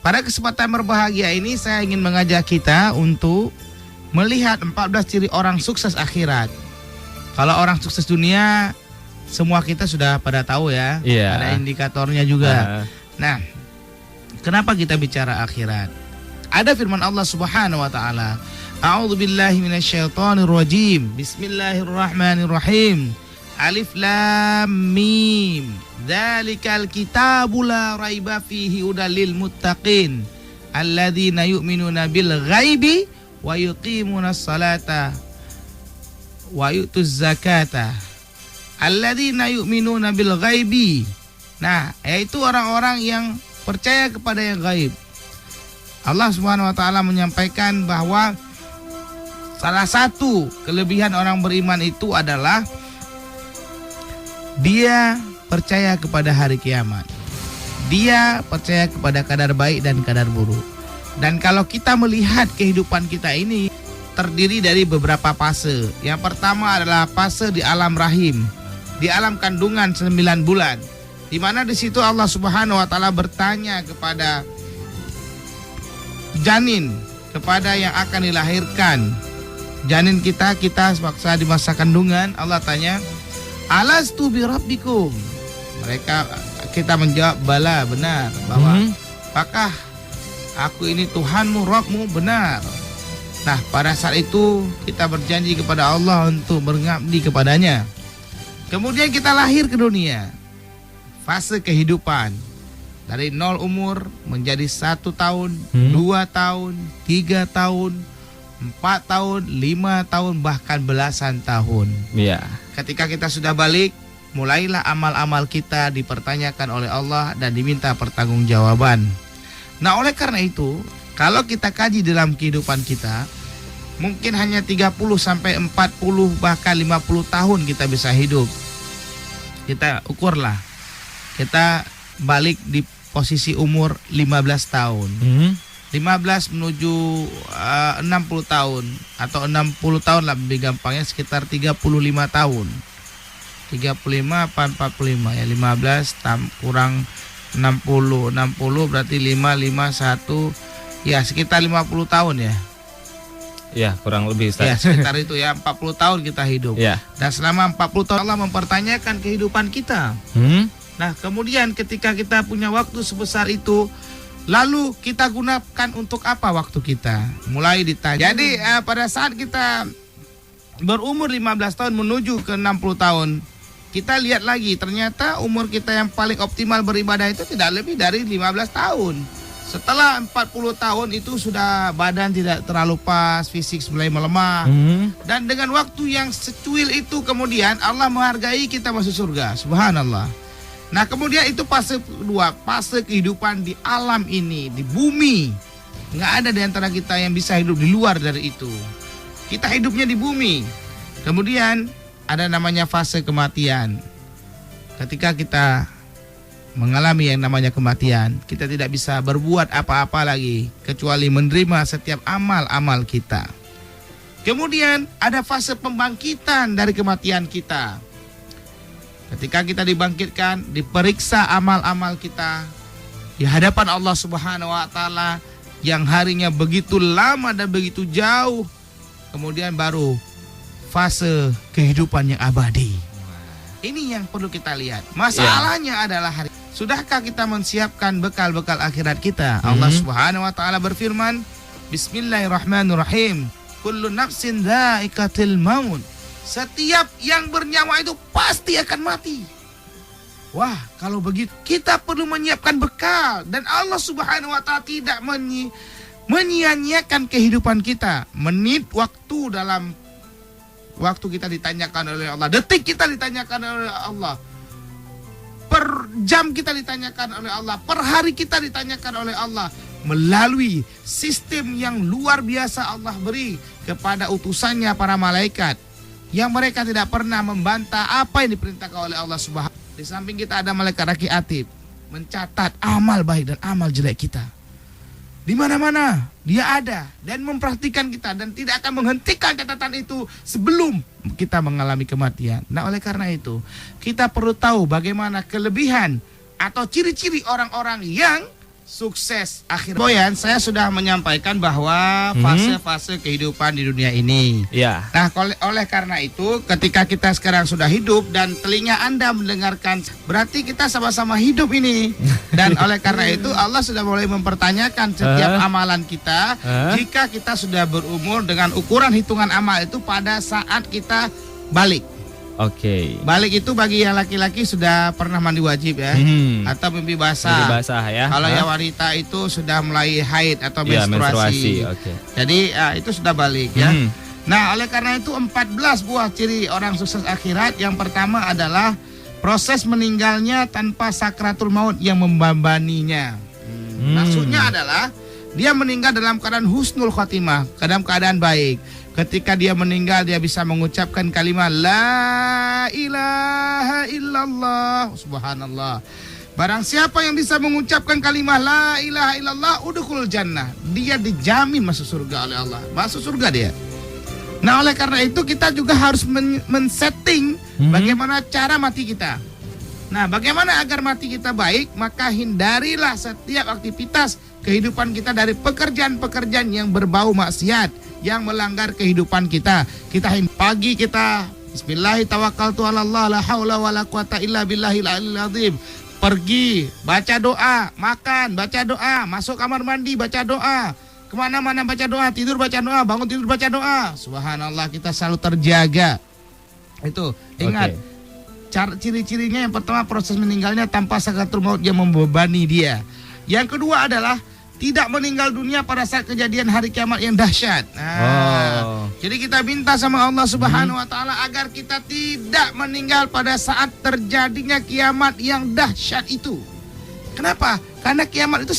pada kesempatan berbahagia ini saya ingin mengajak kita untuk melihat 14 ciri orang sukses akhirat. Kalau orang sukses dunia, semua kita sudah pada tahu ya. Ada indikatornya juga. Nah, kenapa kita bicara akhirat? Ada firman Allah Subhanahu wa taala, A'udzubillahi minasyaitonirrajim. Bismillahirrahmanirrahim. Alif lam mim. Dzalikal kitabu la raiba fihi hudal lil muttaqin alladzina yu'minuna bil ghaibi wa yuqimunas salata wa yutuz zakata. Alladzina yu'minuna bil ghaibi. Nah, yaitu orang-orang yang percaya kepada yang gaib. Allah Subhanahu wa taala menyampaikan bahwa salah satu kelebihan orang beriman itu adalah dia percaya kepada hari kiamat. Dia percaya kepada kadar baik dan kadar buruk. Dan kalau kita melihat kehidupan kita ini terdiri dari beberapa fase. Yang pertama adalah fase di alam rahim, di alam kandungan 9 bulan. Di mana di situ Allah Subhanahu wa taala bertanya kepada janin, kepada yang akan dilahirkan. Janin kita waktu di masa kandungan, Allah tanya, "Alastu bi rabbikum?" Kita menjawab, "Bala," benar, bahwa apakah aku ini Tuhanmu, Rabbmu? Benar. Nah, pada saat itu kita berjanji kepada Allah untuk mengabdi kepadanya. Kemudian kita lahir ke dunia. Fase kehidupan dari 0 umur menjadi 1 tahun, 2 tahun, 3 tahun, 4 tahun, 5 tahun, bahkan belasan tahun. Ketika kita sudah balik, mulailah amal-amal kita dipertanyakan oleh Allah dan diminta pertanggungjawaban. Nah, oleh karena itu, kalau kita kaji dalam kehidupan kita, mungkin hanya 30 sampai 40 bahkan 50 tahun kita bisa hidup. Kita ukurlah. Kita balik di posisi umur 15 tahun. 15 menuju 60 tahun atau 60 tahun lah lebih gampangnya, sekitar 35 tahun. 35 apa 45 ya, 15 kurang 60 berarti 1 ya sekitar 50 tahun ya. Ya, kurang lebih Ustaz. Ya, sekitar itu ya, 40 tahun kita hidup. Dan selama 40 tahun Allah mempertanyakan kehidupan kita. Nah, kemudian ketika kita punya waktu sebesar itu, lalu kita gunakan untuk apa waktu kita? Mulai ditanya. Jadi pada saat kita berumur 15 tahun menuju ke 60 tahun, kita lihat lagi, ternyata umur kita yang paling optimal beribadah itu tidak lebih dari 15 tahun. Setelah 40 tahun itu sudah badan tidak terlalu pas, fisik mulai melemah. Dan dengan waktu yang secuil itu kemudian Allah menghargai kita masuk surga. Subhanallah. Nah, kemudian itu fase kedua, fase kehidupan di alam ini, di bumi. Nggak ada di antara kita yang bisa hidup di luar dari itu. Kita hidupnya di bumi. Kemudian ada namanya fase kematian. Ketika kita mengalami yang namanya kematian, kita tidak bisa berbuat apa-apa lagi kecuali menerima setiap amal-amal kita. Kemudian ada fase pembangkitan dari kematian kita. Ketika kita dibangkitkan, diperiksa amal-amal kita di hadapan Allah Subhanahu wa taala yang harinya begitu lama dan begitu jauh. Kemudian baru fase kehidupan yang abadi. Ini yang perlu kita lihat. Masalahnya adalah sudahkah kita mensiapkan bekal-bekal akhirat kita? Allah Subhanahu wa taala berfirman, Bismillahirrahmanirrahim. Kullu nafsin dha'iqatul maut. Setiap yang bernyawa itu pasti akan mati. Wah, kalau begitu kita perlu menyiapkan bekal, dan Allah Subhanahu wa taala tidak menyia-nyiakan kehidupan kita. Menit waktu dalam waktu kita ditanyakan oleh Allah, detik kita ditanyakan oleh Allah, per jam kita ditanyakan oleh Allah, per hari kita ditanyakan oleh Allah, melalui sistem yang luar biasa Allah beri kepada utusannya para malaikat, yang mereka tidak pernah membantah apa yang diperintahkan oleh Allah Subhanahu. Di samping kita ada malaikat raqib atid, mencatat amal baik dan amal jelek kita. Di mana-mana dia ada dan memperhatikan kita, dan tidak akan menghentikan catatan itu sebelum kita mengalami kematian. Nah, oleh karena itu kita perlu tahu bagaimana kelebihan atau ciri-ciri orang-orang yang sukses akhir. Boyan, saya sudah menyampaikan bahwa fase-fase kehidupan di dunia ini. Ya. Nah, oleh karena itu, ketika kita sekarang sudah hidup dan telinga Anda mendengarkan, berarti kita sama-sama hidup ini. Dan oleh karena itu, Allah sudah mulai mempertanyakan setiap amalan kita. Jika kita sudah berumur dengan ukuran hitungan amal itu pada saat kita balik. Oke. Balik itu bagi yang laki-laki sudah pernah mandi wajib ya, atau mimpi basah. Mimpi basah ya. Kalau yang wanita itu sudah mulai haid atau menstruasi. Oke. Jadi itu sudah balik ya. Nah, oleh karena itu 14 buah ciri orang sukses akhirat. Yang pertama adalah proses meninggalnya tanpa sakratul maut yang membebaninya. Maksudnya adalah dia meninggal dalam keadaan husnul khotimah, dalam keadaan baik. Ketika dia meninggal, dia bisa mengucapkan kalimat La ilaha illallah, subhanallah. Barang siapa yang bisa mengucapkan kalimat La ilaha illallah, udkhul jannah, dia dijamin masuk surga oleh Allah. Masuk surga dia. Nah, oleh karena itu kita juga harus men-setting bagaimana cara mati kita. Nah, bagaimana agar mati kita baik? Maka hindarilah setiap aktivitas kehidupan kita dari pekerjaan-pekerjaan yang berbau maksiat, yang melanggar kehidupan kita. Pagi kita Bismillahirrahmanirrahim, la haula wala quwata illa billahil aliyil azim. Pergi, baca doa, makan, baca doa, masuk kamar mandi, baca doa, kemana-mana baca doa, tidur baca doa, bangun tidur baca doa. Subhanallah, kita selalu terjaga. Itu, ingat. Ciri-cirinya yang pertama, proses meninggalnya tanpa sakratul maut yang membebani dia. Yang kedua adalah tidak meninggal dunia pada saat kejadian hari kiamat yang dahsyat. Jadi kita minta sama Allah Subhanahu wa taala agar kita tidak meninggal pada saat terjadinya kiamat yang dahsyat itu. Kenapa? Karena kiamat itu